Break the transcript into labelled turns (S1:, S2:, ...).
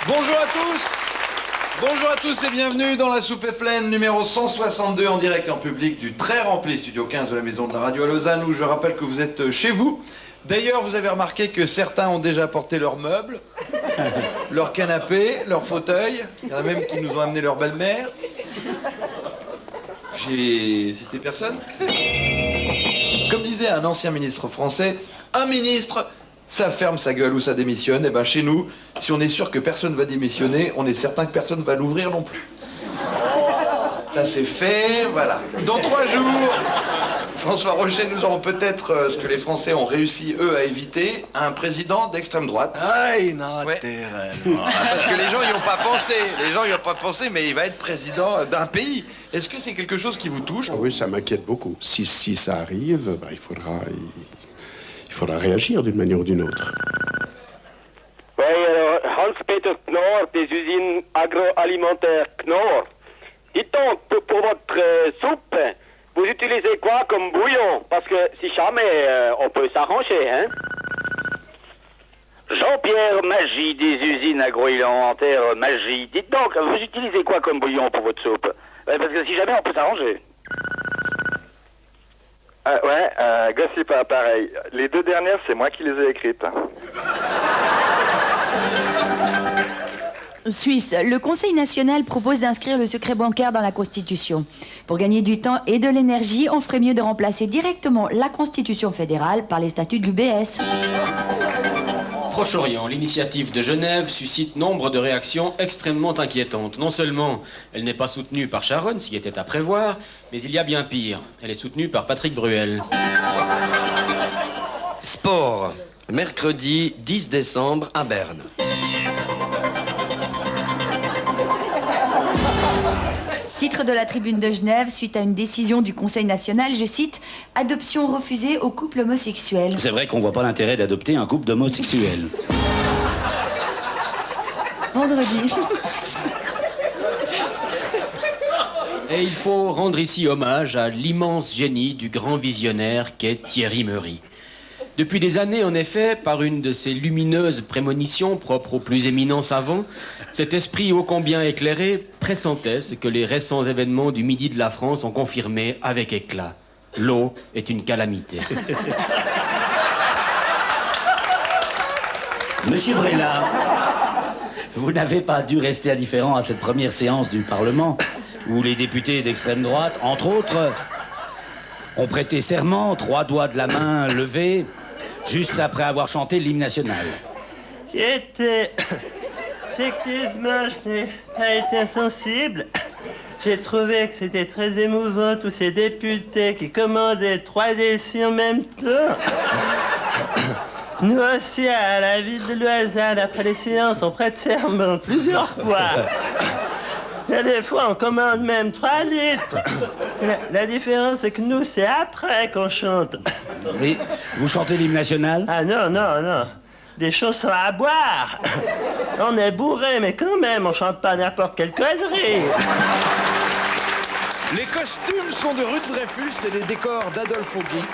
S1: Bonjour à tous. Bonjour à tous et bienvenue dans La Soupe est pleine, numéro 162 en direct et en public du très rempli Studio 15 de la Maison de la Radio à Lausanne, où je rappelle que vous êtes chez vous. D'ailleurs, vous avez remarqué que certains ont déjà apporté leurs meubles, leurs canapés, leurs fauteuils. Il y en a même qui nous ont amené leur belle-mère. C'était personne. Comme disait un ancien ministre français, un ministre, ça ferme sa gueule ou ça démissionne. Et ben chez nous, si on est sûr que personne va démissionner, on est certain que personne va l'ouvrir non plus. Ça c'est fait, voilà. Dans 3 jours, François Rocher, nous aurons peut-être ce que les Français ont réussi, eux, à éviter, un président d'extrême droite.
S2: Aïe, naturellement.
S1: Parce que les gens y ont pas pensé. Les gens y ont pas pensé, mais il va être président d'un pays. Est-ce que c'est quelque chose qui vous touche?
S3: Oui, ça m'inquiète beaucoup. Si ça arrive, il faudra réagir d'une manière ou d'une autre.
S4: Oui, alors, Hans-Peter Knorr, des usines agroalimentaires Knorr. Dites donc, pour votre soupe, vous utilisez quoi comme bouillon? Parce que si jamais, on peut s'arranger, hein? Jean-Pierre Magie, des usines agroalimentaires Magie. Dites donc, vous utilisez quoi comme bouillon pour votre soupe? Parce que si jamais, on peut s'arranger.
S5: Gossip, pareil. Les 2 dernières, c'est moi qui les ai écrites.
S6: Suisse, le Conseil national propose d'inscrire le secret bancaire dans la Constitution. Pour gagner du temps et de l'énergie, on ferait mieux de remplacer directement la Constitution fédérale par les statuts de l'UBS.
S7: Proche-Orient, l'initiative de Genève suscite nombre de réactions extrêmement inquiétantes. Non seulement elle n'est pas soutenue par Sharon, ce qui était à prévoir, mais il y a bien pire. Elle est soutenue par Patrick Bruel.
S2: Sport, mercredi 10 décembre à Berne.
S6: Titre de la Tribune de Genève, suite à une décision du Conseil national, je cite, « Adoption refusée aux couples homosexuels ».
S8: C'est vrai qu'on voit pas l'intérêt d'adopter un couple d'homosexuels.
S6: Vendredi.
S7: Et il faut rendre ici hommage à l'immense génie du grand visionnaire qu'est Thierry Meury. Depuis des années, en effet, par une de ces lumineuses prémonitions propres aux plus éminents savants, cet esprit ô combien éclairé pressentait ce que les récents événements du midi de la France ont confirmé avec éclat. L'eau est une calamité.
S8: Monsieur Brella, vous n'avez pas dû rester indifférent à cette première séance du Parlement, où les députés d'extrême droite, entre autres, ont prêté serment, 3 doigts de la main levés, juste après avoir chanté l'hymne national.
S9: Effectivement, je n'ai pas été insensible. J'ai trouvé que c'était très émouvant, tous ces députés qui commandaient 3 décis en même temps. Nous aussi, à la ville de Lausanne, après les séances, on prête serment plusieurs fois. Et des fois, on commande même 3 litres. La différence, c'est que nous, c'est après qu'on chante.
S8: Oui, vous chantez l'hymne national?
S9: Ah non. Des chaussons à boire. On est bourré, mais quand même, on chante pas n'importe quelle connerie.
S1: Les costumes sont de Ruth Dreyfus et les décors d'Adolphe Guy.